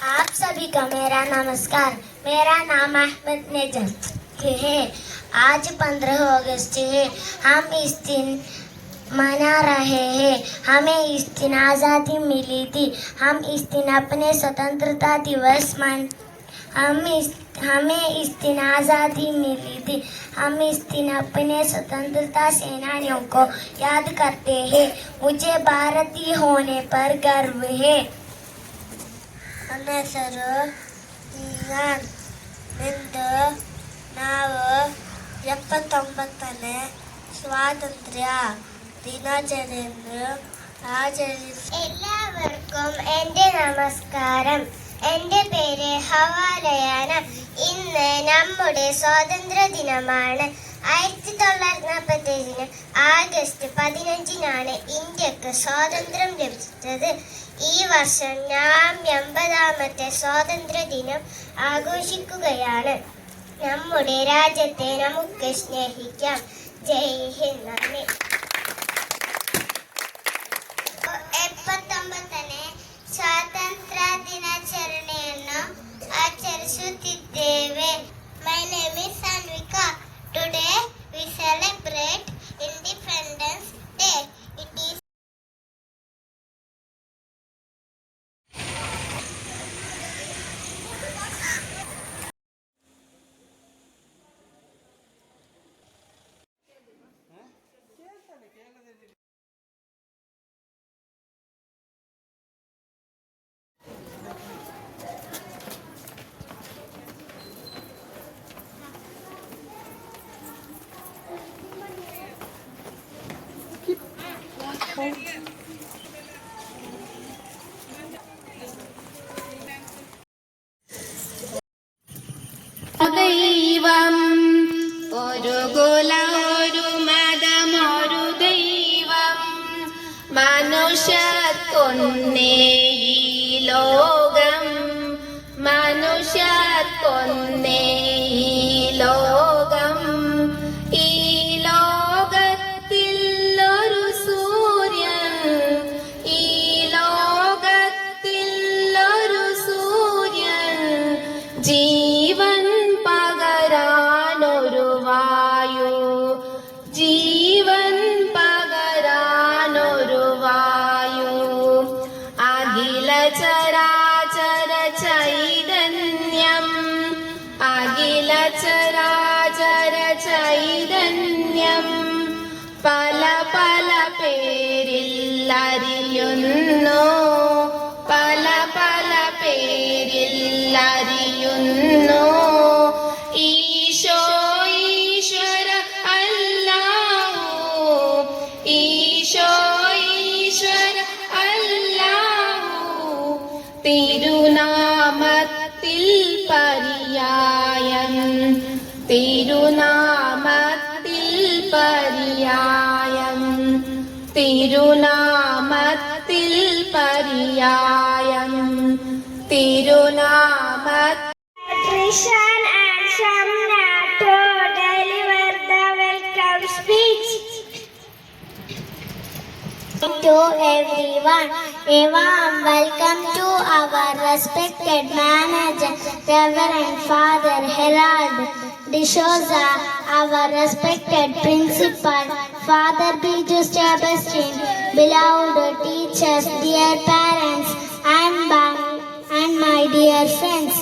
आप सभी का मेरा नमस्कार। मेरा नाम अहमद नेजम है। आज 15 अगस्त है। हम इस दिन मना रहे हैं। हमें इस दिन आज़ादी मिली थी। हम इस दिन अपने स्वतंत्रता दिवस हमें इस दिन आज़ादी मिली थी। हम इस दिन अपने स्वतंत्रता सेनानियों को याद करते हैं। मुझे भारतीय होने पर गर्व है। ನನ್ನ ಹೆಸರು ಇಯಾನ್. ಇಂದು ನಾವು 79ನೇ സ്വാതന്ത്ര്യ ദിനാചരണ എല്ലാവർക്കും എൻ്റെ നമസ്കാരം. എൻ്റെ പേര് ഹവാലയാണ്. ഇന്ന് നമ്മുടെ സ്വാതന്ത്ര്യ ദിനമാണ്. 1947 ആഗസ്റ്റ് 15 ഇന്ത്യക്ക് സ്വാതന്ത്ര്യം ലഭിച്ചത്. ഈ വർഷം നാം 80ാമത്തെ സ്വാതന്ത്ര്യ ദിനം ആഘോഷിക്കുകയാണ്. നമ്മുടെ രാജ്യത്തെ നമുക്ക് സ്നേഹിക്കാം. ജയ് ഹിന്ദ്. നന്ദി. 79ನೇ ಸ್ವಾತಂತ್ರ್ಯ ದಿನಾಚರಣೆಯನ್ನು ಆಚರಿಸುತ್ತಿದ್ದೇವೆ. My name is Sanvika. Today we celebrate Independence Day. It is ദൈവം ഒരു കുലം ഒരു മതം ഒരു ദൈവം മനുഷ്യർക്കൊന്നേ ഈ ലോകം മനുഷ്യർക്കൊന്നേ ഈ ലോകം ഈ ലോകത്തിൽ ഒരു സൂര്യൻ ഈ ലോകത്തിൽ ഒരു സൂര്യൻ ജീവൻ പകരാനൊരു വായു ജീവൻ പകരാനൊരു വായു അഖില ചരാചര ചൈതന്യം അഖില ചരാചര ചൈതന്യം പല പല പേരിൽ അറിയുന്നു പല പല പേരിൽ അറിയുന്നു ഈശോ ഈശ്വര അല്ലാഹു ഈശോ ഈശ്വര അല്ലാഹു തിരുനാമത്തിൽ പര്യായം തിരുനാമത്തിൽ പര്യായം തിരുനാമത്തിൽ പര്യായം തിരുനാമത്തിൽ Trishan and Shamna to deliver the welcome speech. To everyone, a warm welcome to our respected manager, Reverend Father Herald D'Souza, our respected principal, Father Biju Sebastian, beloved teachers, dear parents, and my dear friends.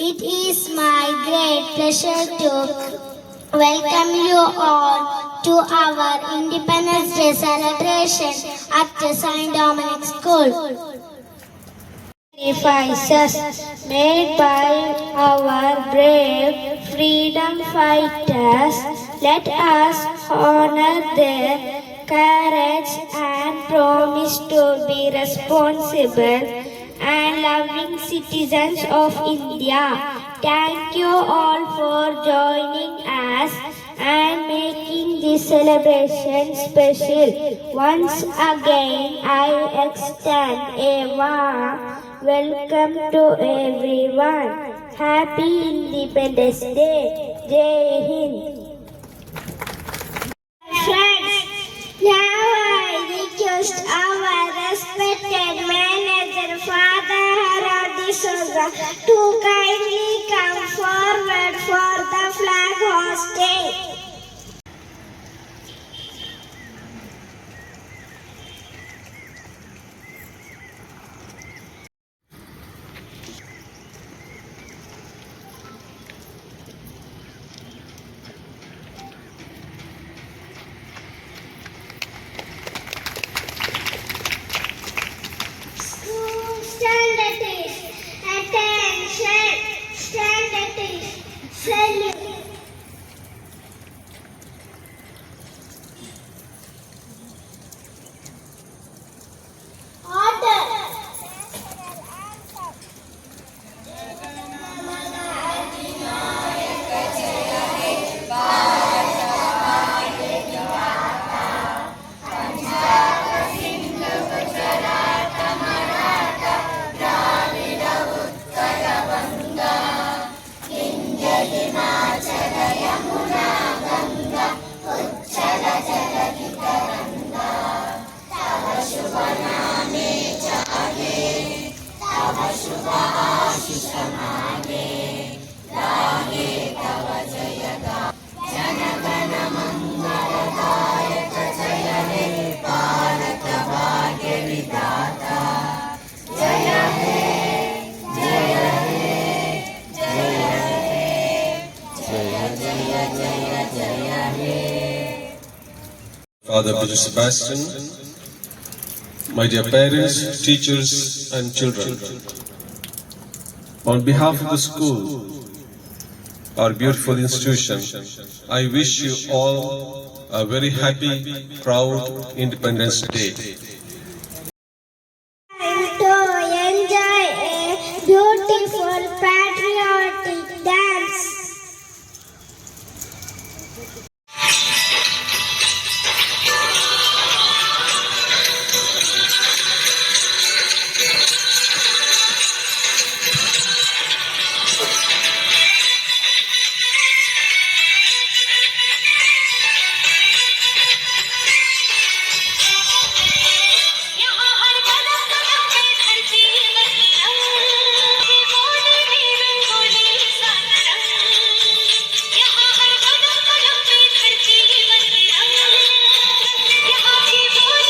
It is my great pleasure to welcome you all to our Independence Day celebration at St. Dominic School. Sacrifices made by our brave freedom fighters, let us honor their courage and promise to be responsible and loving citizens of India. Thank you all for joining us and making this celebration special. Once again, I extend a warm welcome to everyone. Happy Independence Day. Jai Hind. Friends, now I request our respected manager, Father Herald D'Souza, Orchestra to kindly come forward for the flag hosting. Stand at ease. Attention. Stand at ease. Salute. Order. Father Bishop Sebastian, my dear parents, teachers and children, on behalf of the school, our beautiful institution, I wish you all a very happy, proud Independence Day. Time to enjoy a beautiful patriotic dance. यहाँ हर कदम कदम पे धरती मरहम, ये मोदी में रंगोली सा रंग। यहाँ हर कदम कदम पे धरती मरहम, यहाँ की बोल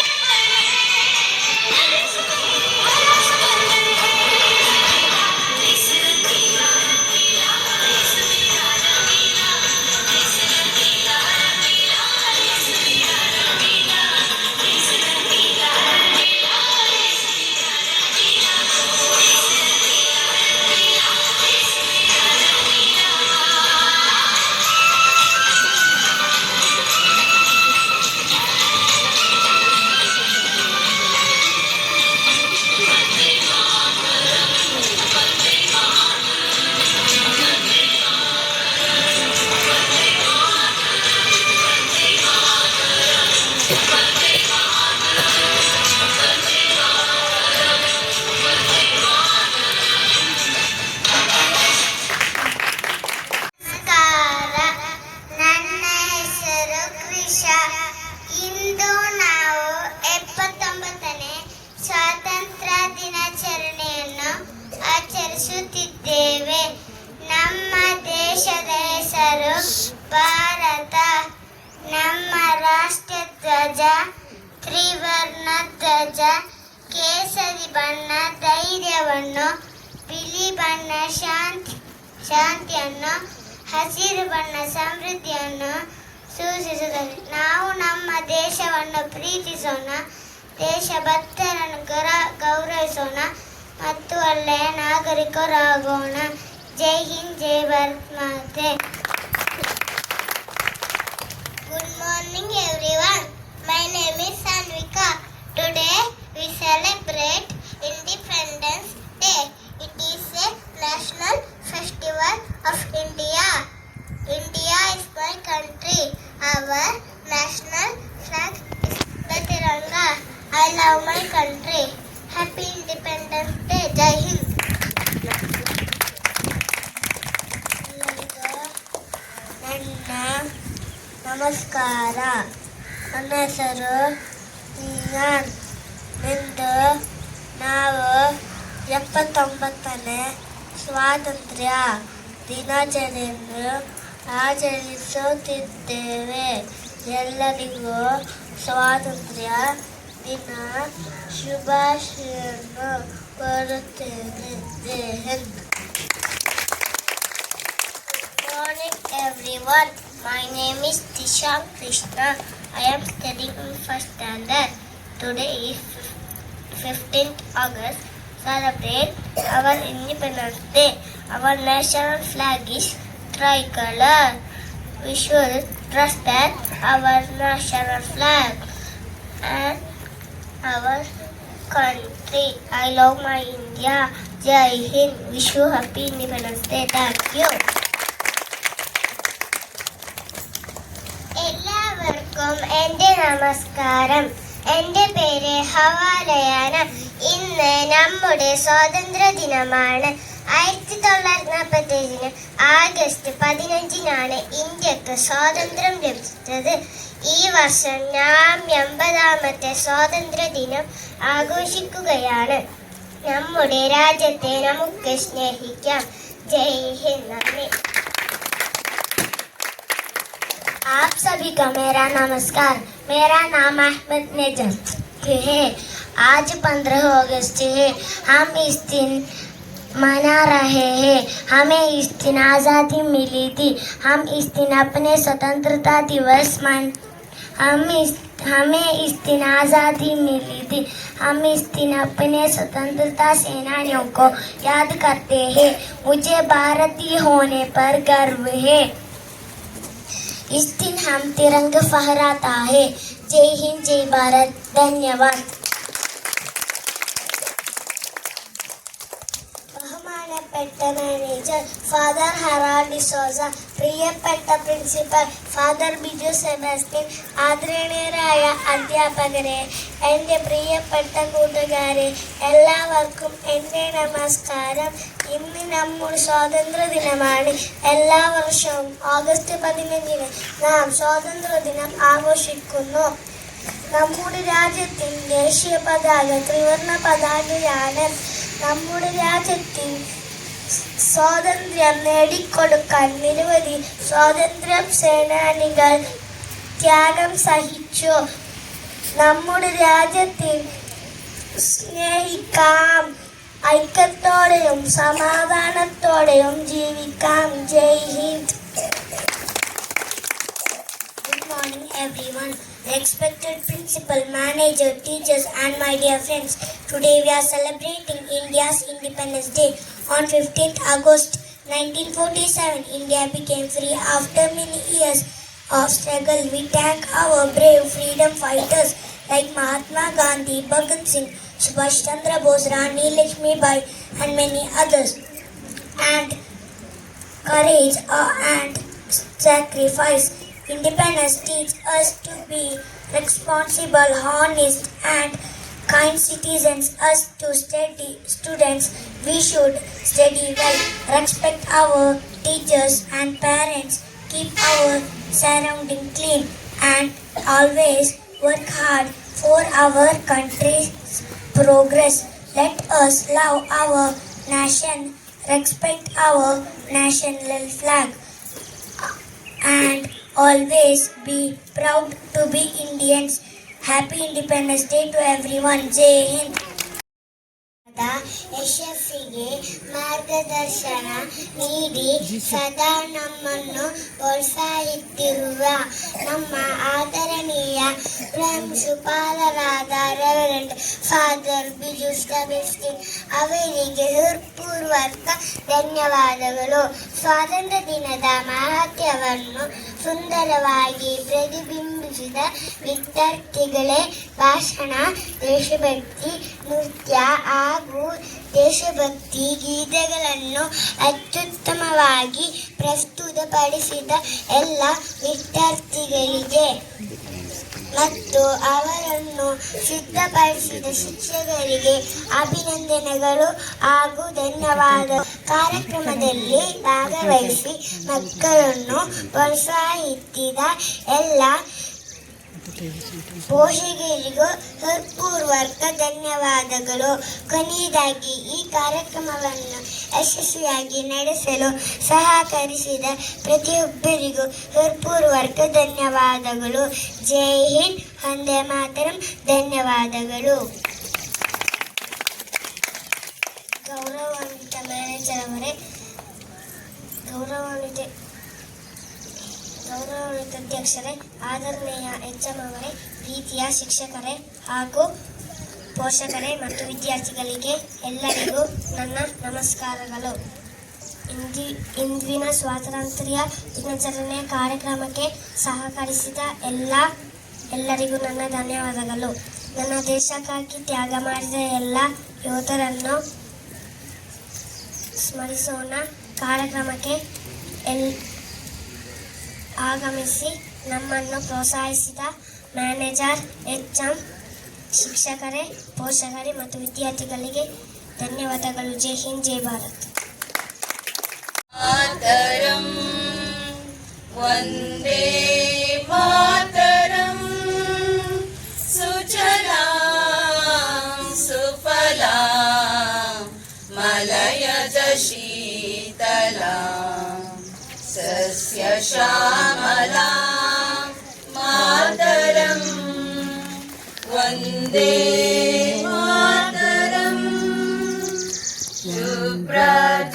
ನಮಸ್ಕಾರ. ನನ್ನ ಹೆಸರು ಕ್ರಿಷಾ. ಇಂದು ನಾವು 79ನೇ ಸ್ವಾತಂತ್ರ್ಯ ದಿನಾಚರಣೆಯನ್ನು ಆಚರಿಸುತ್ತಿದ್ದೇವೆ. ನಮ್ಮ ದೇಶದ ಹೆಸರು ಭಾರತ. ನಮ್ಮ ರಾಷ್ಟ್ರ ಧ್ವಜ ತ್ರಿವರ್ಣ ಧ್ವಜ. ಕೇಸರಿ ಬಣ್ಣ ಧೈರ್ಯವನ್ನು, ಬಿಳಿ ಬಣ್ಣ ಶಾಂತಿಯನ್ನು, ಹಸಿರು ಬಣ್ಣ ಸಮೃದ್ಧಿಯನ್ನು ಸೂಚಿಸುತ್ತದೆ. ನಾವು ನಮ್ಮ ದೇಶವನ್ನು ಪ್ರೀತಿಸೋಣ, ದೇಶಭಕ್ತರನ್ನು ಗೌರವಿಸೋಣ ಮತ್ತು ಒಳ್ಳೆಯ ನಾಗರಿಕರಾಗೋಣ. ಜೈ ಹಿಂದ್, ಜೈ ಭಾರತ್ ಮಾತೆ. Good morning everyone. My name is Sanvika. Today we celebrate Independence Day. It is a national festival of India. India is my country. Our national flag is the Tiranga. I love my country. Happy Independence Day. Jai Hind. ನನ್ನ ನಮಸ್ಕಾರ. ನನ್ನ ಹೆಸರು neon. ಇಂದು ನಾವು 79ನೇ ಸ್ವಾತಂತ್ರ್ಯ ದಿನಾಚರಣೆಯನ್ನು ಆಚರಿಸುತ್ತಿದ್ದೇವೆ. ಎಲ್ಲರಿಗೂ ಸ್ವಾತಂತ್ರ್ಯ ದಿನ ಶುಭಾಶಯನ್ನು ಕೋರುತ್ತೇನೆ. ಜೈ Hind. Good morning everyone. My name is Disha Krishna. I am studying in first standard. Today is 15th August. Celebrate our Independence Day. Our national flag is tricolor. We should respect our national flag and our country. I love my India. Jai Hind. Wish you happy Independence Day. Thank you. എല്ലാവർക്കും എൻ്റെ നമസ്കാരം. എൻ്റെ പേര് ഹവാലയാണ്. ഇന്ന് നമ്മുടെ സ്വാതന്ത്ര്യ ദിനമാണ്. 1947 August 15 ഇന്ത്യക്ക് സ്വാതന്ത്ര്യം ലഭിച്ചത്. ഈ വർഷം നാം 80ാമത്തെ സ്വാതന്ത്ര്യ ദിനം ആഘോഷിക്കുകയാണ്. നമ്മുടെ രാജ്യത്തെ നമുക്ക് സ്നേഹിക്കാം. ജയ് ഹിന്ദ്. നന്ദി. आप सभी का मेरा नमस्कार. मेरा नाम अहमद नेजम है. आज 15 अगस्त है. हम इस दिन मना रहे हैं. हमें इस दिन आज़ादी मिली थी. हम इस दिन अपने स्वतंत्रता दिवस हमें इस दिन आज़ादी मिली थी. हम इस दिन अपने स्वतंत्रता सेनानियों को याद करते हैं. मुझे भारतीय होने पर गर्व है. इस दिन हम तिरंगा फहराता है. जय हिंद, जय भारत. धन्यवाद. ബഹുമാനപ്പെട്ട മാനേജർ ഫാദർ ഹെറാൾഡ് ഡിസോസ, പ്രിയപ്പെട്ട പ്രിൻസിപ്പൽ ഫാദർ ബിജു സെബാസ്റ്റ്യൻ, ആദരണീയരായ അധ്യാപകരെ, എൻ്റെ പ്രിയപ്പെട്ട കൂട്ടുകാരെ, എല്ലാവർക്കും എൻ്റെ നമസ്കാരം. ഇന്ന് നമ്മുടെ സ്വാതന്ത്ര്യ ദിനമാണ്. എല്ലാ വർഷവും ഓഗസ്റ്റ് 15 നാം സ്വാതന്ത്ര്യ ദിനം ആഘോഷിക്കുന്നു. നമ്മുടെ രാജ്യത്തിൻ ദേശീയ പതാക ത്രിവർണ്ണ പതാകയാണ്. നമ്മുടെ രാജ്യത്തിൽ സ്വാതന്ത്ര്യം നേടിക്കൊടുക്കാൻ നിരവധി സ്വാതന്ത്ര്യ സേനാനികൾ ത്യാഗം സഹിച്ചു. നമ്മുടെ രാജ്യത്തിൽ സ്നേഹിക്കാം, ഐക്യത്തോടെയും സമാധാനത്തോടെയും ജീവിക്കാം. ജയ് Hind. Good morning everyone. Respected principal, manager, teachers and my dear friends. Today we are celebrating India's Independence Day. On 15th August 1947, India became free after many years of struggle. We thank our brave freedom fighters like Mahatma Gandhi, Bhagat Singh, Subhash Chandra Bose, Rani Lakshmibai and many others. And courage and sacrifice. Independence teaches us to be responsible, honest and kind citizens. Us to study students, we should study well, respect our teachers and parents, keep our surrounding clean and always work hard for our country's progress. Let us love our nation, respect our national flag and always be proud to be Indians. Happy Independence Day to everyone. Jai Hind. ಯಶಸ್ಸಿಗೆ ಮಾರ್ಗದರ್ಶನ ನೀಡಿ ಸದಾ ನಮ್ಮನ್ನು ಪ್ರೋತ್ಸಾಹಿಸುತ್ತಿರುವ ನಮ್ಮ ಆದರಣೀಯ ಪ್ರಾಂಶುಪಾಲರಾದ reverend father Biju Sebastian ಅವರಿಗೆ ಹೃತ್ಪೂರ್ವಕ ಧನ್ಯವಾದಗಳು. ಸ್ವಾತಂತ್ರ್ಯ ದಿನದ ಮಹತ್ವವನ್ನು ಸುಂದರವಾಗಿ ಪ್ರತಿಬಿಂಬಿಸಿದ ವಿದ್ಯಾರ್ಥಿಗಳೇ ಭಾಷಣ, ದೇಶಭಕ್ತಿ ನೃತ್ಯ ಹಾಗೂ ದೇಶಭಕ್ತಿ ಗೀತೆಗಳನ್ನು ಅತ್ಯುತ್ತಮವಾಗಿ ಪ್ರಸ್ತುತಪಡಿಸಿದ ಎಲ್ಲ ವಿದ್ಯಾರ್ಥಿಗಳಿಗೆ ಮತ್ತು ಅವರನ್ನು ಸಿದ್ಧಪಡಿಸಿದ ಶಿಕ್ಷಕರಿಗೆ ಅಭಿನಂದನೆಗಳು ಹಾಗೂ ಧನ್ಯವಾದ. ಕಾರ್ಯಕ್ರಮದಲ್ಲಿ ಭಾಗವಹಿಸಿ ಮಕ್ಕಳನ್ನು ಪ್ರೋತ್ಸಾಹಿಸಿದ ಎಲ್ಲ ಪೋಷಕರಿಗೂ ಹೃತ್ಪೂರ್ವಕ ಧನ್ಯವಾದಗಳು. ಕೊನೆಯದಾಗಿ ಈ ಕಾರ್ಯಕ್ರಮವನ್ನು ಯಶಸ್ವಿಯಾಗಿ ನಡೆಸಲು ಸಹಕರಿಸಿದ ಪ್ರತಿಯೊಬ್ಬರಿಗೂ ಹೃತ್ಪೂರ್ವಕ ಧನ್ಯವಾದಗಳು. ಜೈ ಹಿಂದ್, ವಂದೇ ಮಾತರಂ. ಧನ್ಯವಾದಗಳು. ಗೌರವಾನ್ವಿತ ಮ್ಯಾನೇಜರ್ ಅವರೇ, ಗೌರವಾನ್ವಿತ ಅಧ್ಯಕ್ಷರೇ, ಆದರಣೀಯ HM ಅವರೇ, ಪ್ರೀತಿಯ ಶಿಕ್ಷಕರೇ ಹಾಗೂ ಪೋಷಕರೇ ಮತ್ತು ವಿದ್ಯಾರ್ಥಿಗಳಿಗೆ ಎಲ್ಲರಿಗೂ ನನ್ನ ನಮಸ್ಕಾರಗಳು. ಇಂದಿನ ಸ್ವಾತಂತ್ರ್ಯ ದಿನಾಚರಣೆಯ ಕಾರ್ಯಕ್ರಮಕ್ಕೆ ಸಹಕರಿಸಿದ ಎಲ್ಲರಿಗೂ ನನ್ನ ಧನ್ಯವಾದಗಳು. ನನ್ನ ದೇಶಕ್ಕಾಗಿ ತ್ಯಾಗ ಮಾಡಿದ ಎಲ್ಲ ಯೋಧರನ್ನು ಸ್ಮರಿಸೋಣ. ಕಾರ್ಯಕ್ರಮಕ್ಕೆ ಆಗಮಿಸಿ ನಮ್ಮನ್ನು ಪ್ರೋತ್ಸಾಹಿಸಿದ ಮ್ಯಾನೇಜರ್, HM, ಶಿಕ್ಷಕರೇ, ಪೋಷಕರೇ ಮತ್ತು ವಿದ್ಯಾರ್ಥಿಗಳಿಗೆ ಧನ್ಯವಾದಗಳು. ಜೈ ಹಿಂದ್, ಜೈ ಭಾರತ್. ಮಾತರಂ ವಂದೇ ಮಾತರಂ ಸುಜಲಾಂ ಸುಫಲಾಂ ಮಲಯಜ ಶೀತಲಾಂ ಸಸ್ಯ ಶ್ಯಾಮಲಾಂ ಮಾತರಂ ವಂದೇ ಮಾತರಂ. ಶುಭ್ರ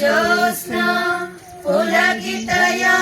ಜ್ಯೋತ್ಸ್ನಾ ಪುಲಕಿತಯಾ